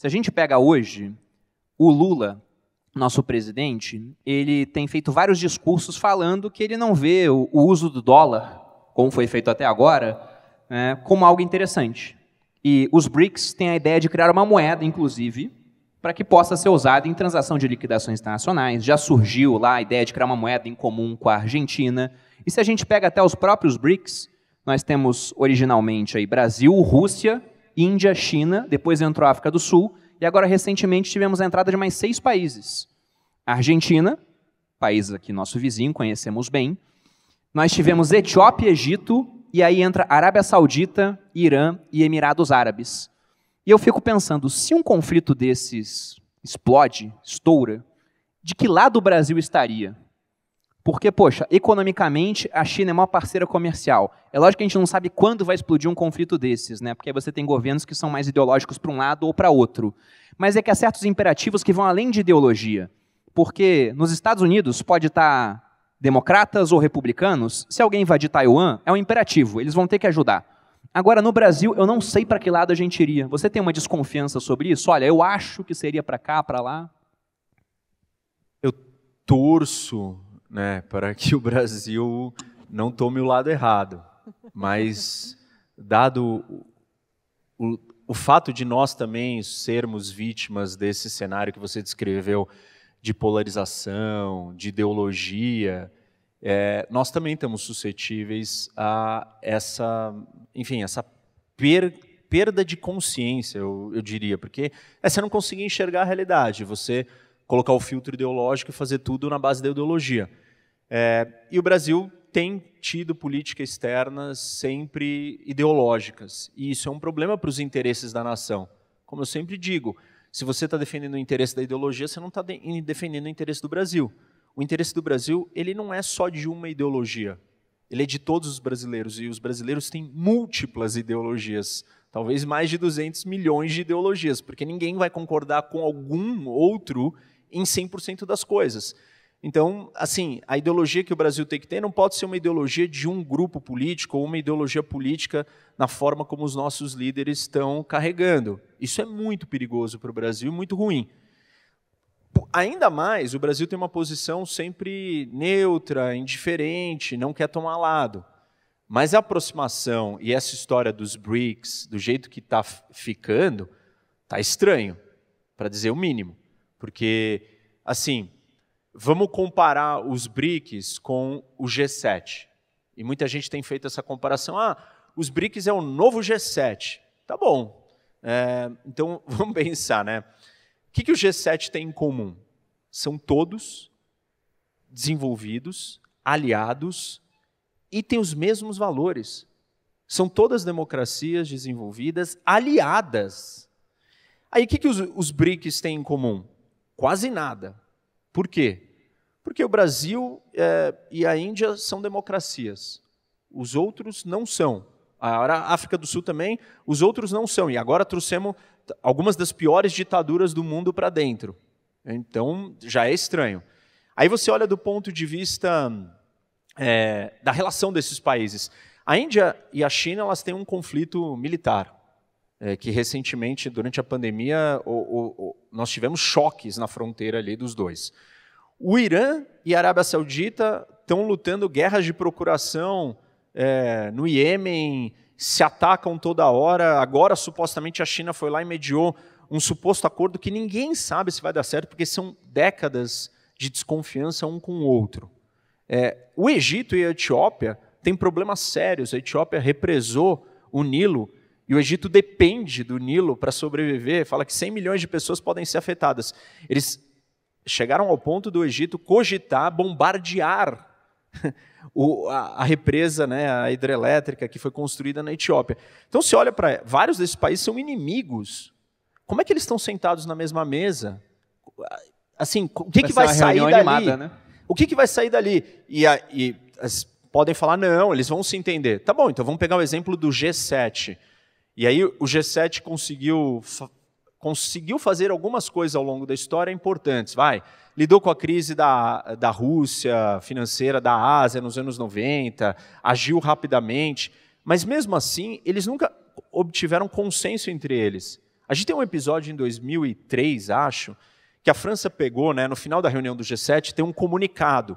Se a gente pega hoje, o Lula, nosso presidente, ele tem feito vários discursos falando que ele não vê o uso do dólar, como foi feito até agora, como algo interessante. E os BRICS têm a ideia de criar uma moeda, inclusive, para que possa ser usada em transação de liquidações internacionais. Já surgiu lá a ideia de criar uma moeda em comum com a Argentina. E se a gente pega até os próprios BRICS, nós temos originalmente aí Brasil, Rússia, Índia, China, depois entrou a África do Sul, e agora recentemente tivemos a entrada de mais 6 países. A Argentina, país aqui nosso vizinho, conhecemos bem. Nós tivemos Etiópia, Egito, e aí entra Arábia Saudita, Irã e Emirados Árabes. E eu fico pensando, se um conflito desses explode, estoura, de que lado o Brasil estaria? Porque, poxa, economicamente, a China é a maior parceira comercial. É lógico que a gente não sabe quando vai explodir um conflito desses, né? Porque aí você tem governos que são mais ideológicos para um lado ou para outro. Mas é que há certos imperativos que vão além de ideologia. Porque nos Estados Unidos pode estar democratas ou republicanos, se alguém invadir Taiwan, é um imperativo, eles vão ter que ajudar. Agora, no Brasil, eu não sei para que lado a gente iria. Você tem uma desconfiança sobre isso? Olha, eu acho que seria para cá, para lá. Eu torço, né, para que o Brasil não tome o lado errado. Mas, dado o fato de nós também sermos vítimas desse cenário que você descreveu, de polarização, de ideologia, nós também estamos suscetíveis a essa perda de consciência, eu diria, porque você não conseguir enxergar a realidade, você colocar o filtro ideológico e fazer tudo na base da ideologia. E o Brasil tem tido políticas externas sempre ideológicas, e isso é um problema para os interesses da nação. Como eu sempre digo, se você está defendendo o interesse da ideologia, você não está defendendo o interesse do Brasil. O interesse do Brasil, ele não é só de uma ideologia. Ele é de todos os brasileiros. E os brasileiros têm múltiplas ideologias. Talvez mais de 200 milhões de ideologias. Porque ninguém vai concordar com algum outro em 100% das coisas. Então, assim, a ideologia que o Brasil tem que ter não pode ser uma ideologia de um grupo político ou uma ideologia política na forma como os nossos líderes estão carregando. Isso é muito perigoso para o Brasil e muito ruim. Ainda mais, o Brasil tem uma posição sempre neutra, indiferente, não quer tomar lado. Mas a aproximação e essa história dos BRICS, do jeito que está ficando, está estranho, para dizer o mínimo. Porque, assim, vamos comparar os BRICS com o G7. E muita gente tem feito essa comparação. Os BRICS é o novo G7. Tá bom. Então, vamos pensar, né? O que o G7 tem em comum? São todos desenvolvidos, aliados e têm os mesmos valores. São todas democracias desenvolvidas, aliadas. Aí, o que os BRICS têm em comum? Quase nada. Por quê? Porque o Brasil e a Índia são democracias. Os outros não são. A África do Sul também, os outros não são. E agora trouxemos algumas das piores ditaduras do mundo para dentro. Então, já é estranho. Aí você olha do ponto de vista da relação desses países. A Índia e a China, elas têm um conflito militar, que recentemente, durante a pandemia, nós tivemos choques na fronteira ali dos dois. O Irã e a Arábia Saudita estão lutando guerras de procuração no Iêmen, se atacam toda hora. Agora, supostamente, a China foi lá e mediou um suposto acordo que ninguém sabe se vai dar certo, porque são décadas de desconfiança um com o outro. O Egito e a Etiópia têm problemas sérios. A Etiópia represou o Nilo, e o Egito depende do Nilo para sobreviver. Fala que 100 milhões de pessoas podem ser afetadas. Eles chegaram ao ponto do Egito cogitar bombardear a represa, né, a hidrelétrica que foi construída na Etiópia. Então, se olha para vários desses países são inimigos. Como é que eles estão sentados na mesma mesa? Assim, o que vai sair dali? Animada, né? O que vai sair dali? E podem falar, não, eles vão se entender. Tá bom, então vamos pegar o exemplo do G7. E aí o G7 conseguiu fazer algumas coisas ao longo da história importantes. Lidou com a crise da Rússia financeira, da Ásia nos anos 90, agiu rapidamente, mas mesmo assim, eles nunca obtiveram consenso entre eles. A gente tem um episódio em 2003, acho, que a França pegou, né, no final da reunião do G7, tem um comunicado.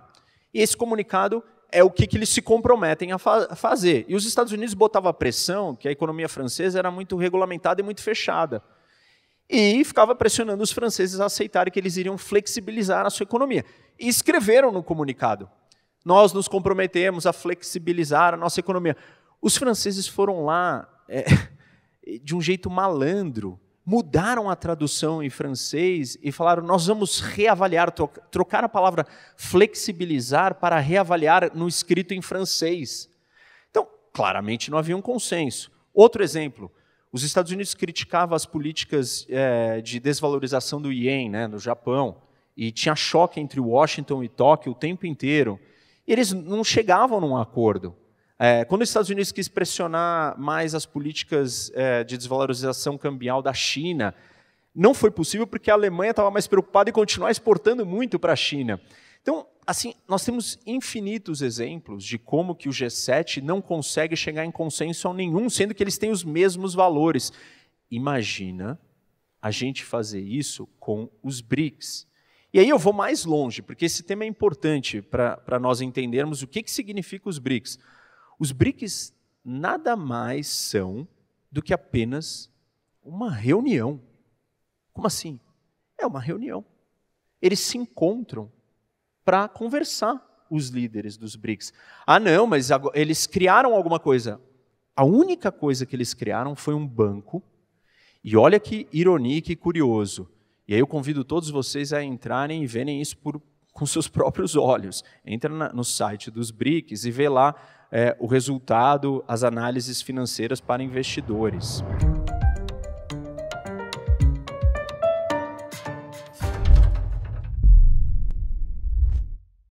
E esse comunicado é o que eles se comprometem a fazer. E os Estados Unidos botavam a pressão que a economia francesa era muito regulamentada e muito fechada. E ficava pressionando os franceses a aceitarem que eles iriam flexibilizar a sua economia. E escreveram no comunicado: nós nos comprometemos a flexibilizar a nossa economia. Os franceses foram lá, de um jeito malandro, mudaram a tradução em francês e falaram: nós vamos reavaliar, trocar a palavra flexibilizar para reavaliar no escrito em francês. Então, claramente não havia um consenso. Outro exemplo, os Estados Unidos criticavam as políticas de desvalorização do ien, né, no Japão, e tinha choque entre Washington e Tóquio o tempo inteiro. E eles não chegavam num acordo. Quando os Estados Unidos quis pressionar mais as políticas de desvalorização cambial da China, não foi possível porque a Alemanha estava mais preocupada em continuar exportando muito para a China. Então, assim, nós temos infinitos exemplos de como que o G7 não consegue chegar em consenso nenhum, sendo que eles têm os mesmos valores. Imagina a gente fazer isso com os BRICS. E aí eu vou mais longe, porque esse tema é importante para nós entendermos o que significa os BRICS. Os BRICS nada mais são do que apenas uma reunião. Como assim? É uma reunião. Eles se encontram para conversar, os líderes dos BRICS. Ah, não, mas eles criaram alguma coisa. A única coisa que eles criaram foi um banco. E olha que ironia e que curioso. E aí eu convido todos vocês a entrarem e verem isso com seus próprios olhos. Entra no site dos BRICS e vê lá o resultado, as análises financeiras para investidores.